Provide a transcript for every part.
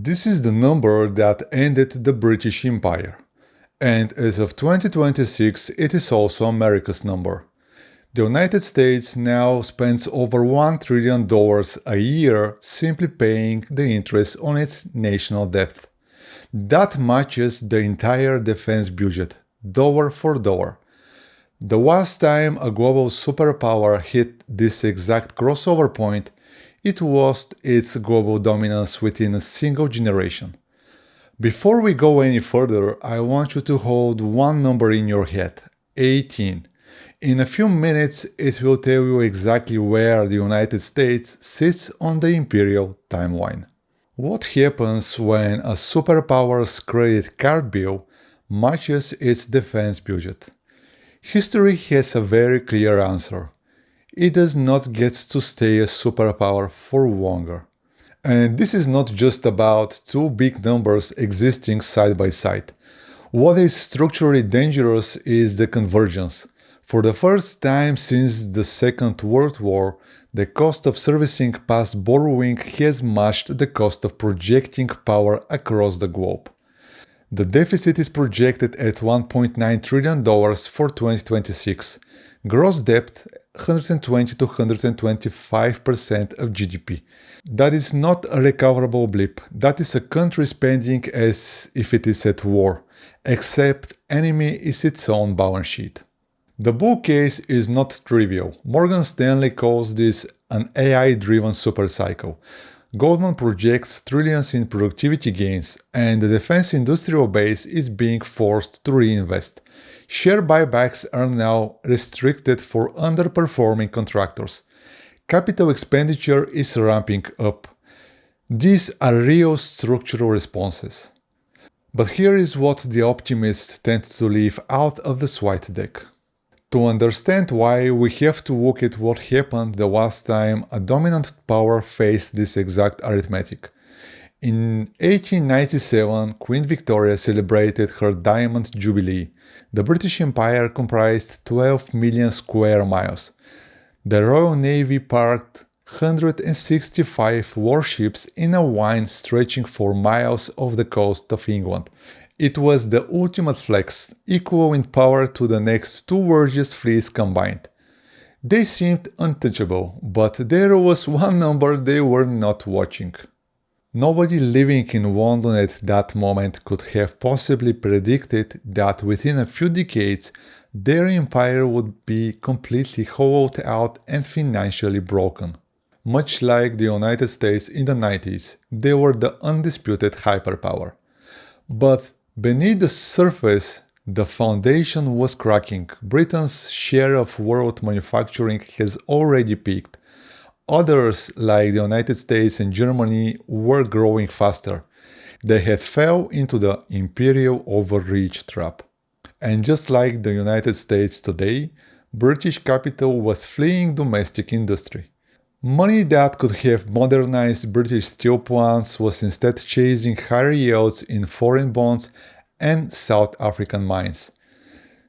This is the number that ended the British Empire. And as of 2026, it is also America's number. The United States now spends over $1 trillion a year simply paying the interest on its national debt. That matches the entire defense budget, dollar for dollar. The last time a global superpower hit this exact crossover point, it lost its global dominance within a single generation. Before we go any further, I want you to hold one number in your head, 18. In a few minutes, it will tell you exactly where the United States sits on the Imperial timeline. What happens when a superpower's credit card bill matches its defense budget? History has a very clear answer. It does not get to stay a superpower for longer. And this is not just about two big numbers existing side by side. What is structurally dangerous is the convergence. For the first time since the Second World War, the cost of servicing past borrowing has matched the cost of projecting power across the globe. The deficit is projected at $1.9 trillion for 2026. Gross debt 120 to 125% of GDP. That is not a recoverable blip. That is a country spending as if it is at war, except enemy is its own balance sheet. The bull case is not trivial. Morgan Stanley calls this an AI-driven supercycle. Goldman projects trillions in productivity gains, and the defense industrial base is being forced to reinvest. Share buybacks are now restricted for underperforming contractors. Capital expenditure is ramping up. These are real structural responses. But here is what the optimists tend to leave out of the slide deck. To understand why, we have to look at what happened the last time a dominant power faced this exact arithmetic. In 1897, Queen Victoria celebrated her Diamond Jubilee. The British Empire comprised 12 million square miles. The Royal Navy parked 165 warships in a line stretching for miles off the coast of England. It was the ultimate flex, equal in power to the next two largest fleets combined. They seemed untouchable, but there was one number they were not watching. Nobody living in London at that moment could have possibly predicted that within a few decades their empire would be completely hollowed out and financially broken. Much like the United States in the 90s, they were the undisputed hyperpower. But beneath the surface, the foundation was cracking. Britain's share of world manufacturing has already peaked. Others, like the United States and Germany, were growing faster. They had fell into the imperial overreach trap. And just like the United States today, British capital was fleeing domestic industry. Money that could have modernized British steel plants was instead chasing higher yields in foreign bonds and South African mines.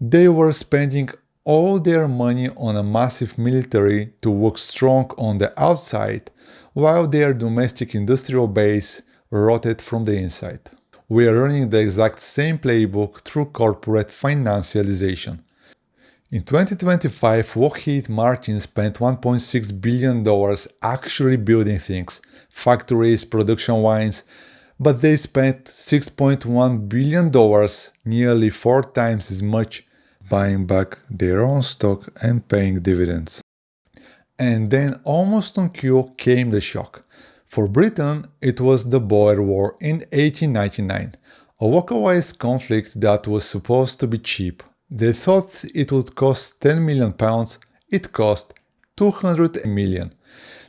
They were spending all their money on a massive military to look strong on the outside, while their domestic industrial base rotted from the inside. We are running the exact same playbook through corporate financialization. In 2025, Lockheed Martin spent $1.6 billion actually building things, factories, production lines, but they spent $6.1 billion, nearly 4 times as much, buying back their own stock and paying dividends. And then almost on cue came the shock. For Britain, it was the Boer War in 1899, a localized conflict that was supposed to be cheap. They thought it would cost £10 million, it cost $200 million.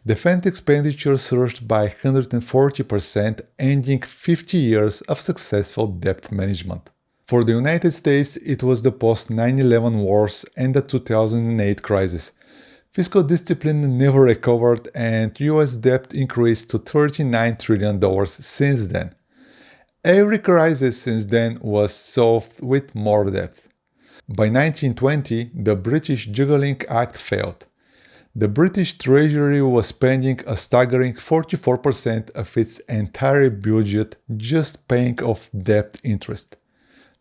Defense expenditure surged by 140%, ending 50 years of successful debt management. For the United States, it was the post-9/11 wars and the 2008 crisis. Fiscal discipline never recovered and US debt increased to $39 trillion since then. Every crisis since then was solved with more debt. By 1920, the British Juggling Act failed. The British Treasury was spending a staggering 44% of its entire budget just paying off debt interest.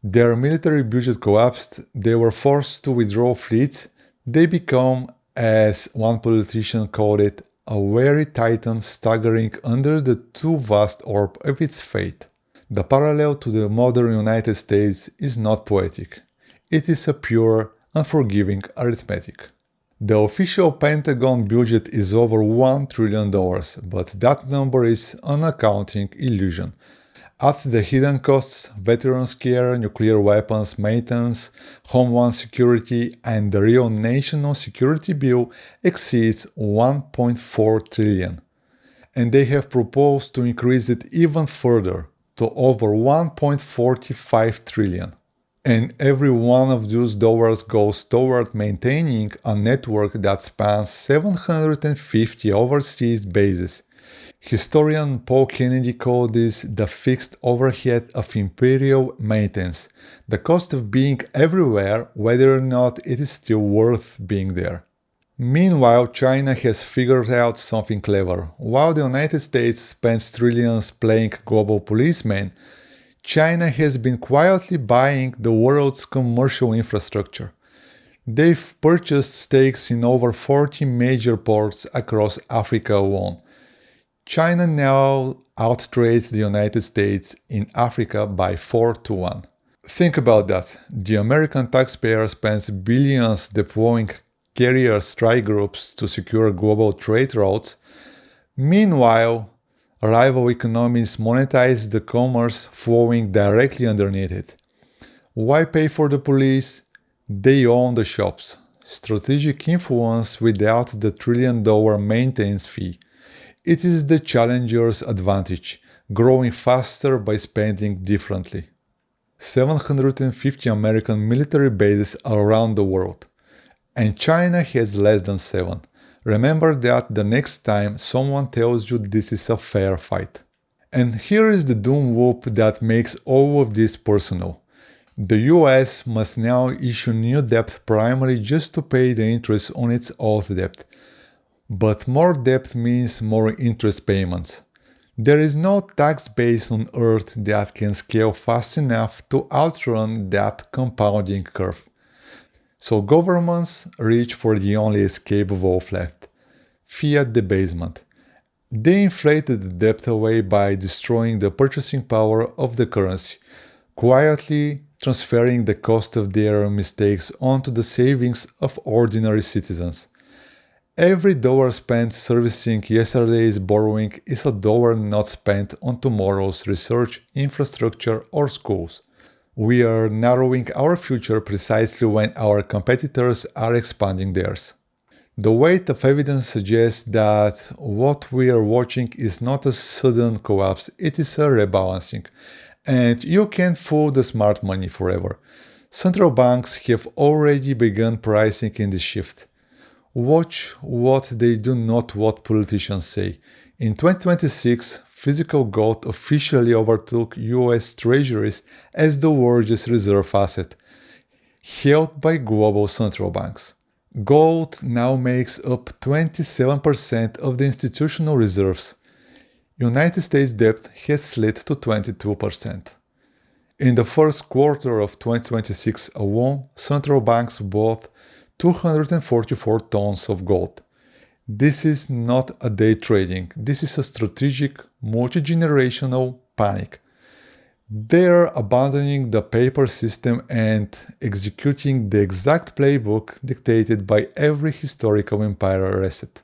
Their military budget collapsed, they were forced to withdraw fleets, they became, as one politician called it, a weary titan staggering under the too vast orb of its fate. The parallel to the modern United States is not poetic. It is a pure, unforgiving arithmetic. The official Pentagon budget is over $1 trillion, but that number is an accounting illusion. At the hidden costs, veterans care, nuclear weapons maintenance, homeland security, and the real national security bill exceeds $1.4 trillion. And they have proposed to increase it even further to over $1.45 trillion. And every one of those dollars goes toward maintaining a network that spans 750 overseas bases. Historian Paul Kennedy called this the fixed overhead of Imperial maintenance, the cost of being everywhere whether or not it is still worth being there. Meanwhile, China has figured out something clever. While the United States spends trillions playing global policeman, China has been quietly buying the world's commercial infrastructure. They've purchased stakes in over 40 major ports across Africa alone. China now outtrades the United States in Africa by 4-1. Think about that. The American taxpayer spends billions deploying carrier strike groups to secure global trade routes. Meanwhile, rival economies monetize the commerce flowing directly underneath it. Why pay for the police? They own the shops. Strategic influence without the trillion-dollar maintenance fee. It is the challenger's advantage, growing faster by spending differently. 750 American military bases around the world, and China has less than 7. Remember that the next time someone tells you this is a fair fight. And here is the doom loop that makes all of this personal. The US must now issue new debt primarily just to pay the interest on its old debt. But more debt means more interest payments. There is no tax base on Earth that can scale fast enough to outrun that compounding curve. So governments reach for the only escape valve left: fiat debasement. They inflated the debt away by destroying the purchasing power of the currency, quietly transferring the cost of their mistakes onto the savings of ordinary citizens. Every dollar spent servicing yesterday's borrowing is a dollar not spent on tomorrow's research, infrastructure, or schools. We are narrowing our future precisely when our competitors are expanding theirs. The weight of evidence suggests that what we are watching is not a sudden collapse, it is a rebalancing. And you can't fool the smart money forever. Central banks have already begun pricing in this shift. Watch what they do, not what politicians say. In 2026, physical gold officially overtook US Treasuries as the largest reserve asset, held by global central banks. Gold now makes up 27% of the institutional reserves. United States debt has slid to 22%. In the first quarter of 2026 alone, central banks bought 244 tons of gold. This is not a day trading, this is a strategic, multi-generational panic. They're abandoning the paper system and executing the exact playbook dictated by every historical empire reset.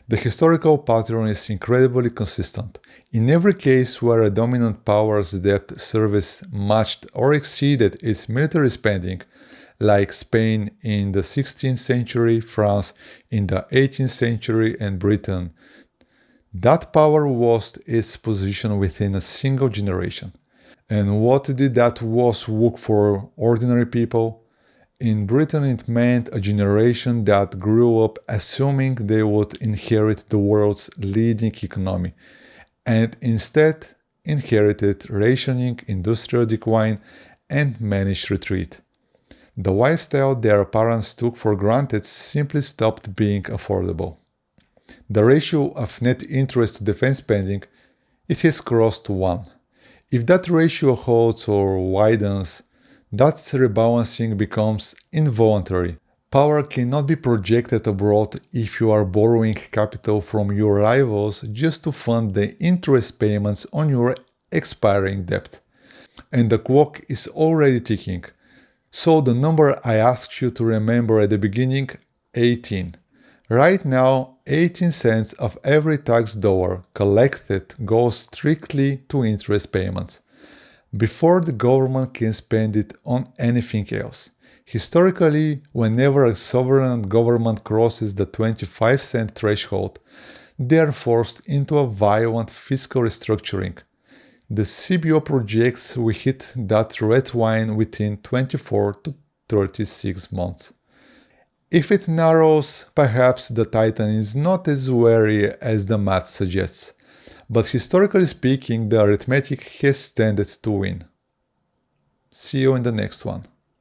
The historical pattern is incredibly consistent. In every case where a dominant power's debt service matched or exceeded its military spending, like Spain in the 16th century, France in the 18th century, and Britain, that power lost its position within a single generation. And what did that loss look for ordinary people? In Britain, it meant a generation that grew up assuming they would inherit the world's leading economy, and instead inherited rationing, industrial decline, and managed retreat. The lifestyle their parents took for granted simply stopped being affordable. The ratio of net interest to defense spending, it has crossed 1. If that ratio holds or widens, that rebalancing becomes involuntary. Power cannot be projected abroad if you are borrowing capital from your rivals just to fund the interest payments on your expiring debt. And the clock is already ticking. So the number I asked you to remember at the beginning, 18. Right now, 18 cents of every tax dollar collected goes strictly to interest payments, before the government can spend it on anything else. Historically, whenever a sovereign government crosses the 25-cent threshold, they are forced into a violent fiscal restructuring. The CBO projects we hit that red line within 24 to 36 months. If it narrows, perhaps the Titan is not as wary as the math suggests, but historically speaking, the arithmetic has tended to win. See you in the next one.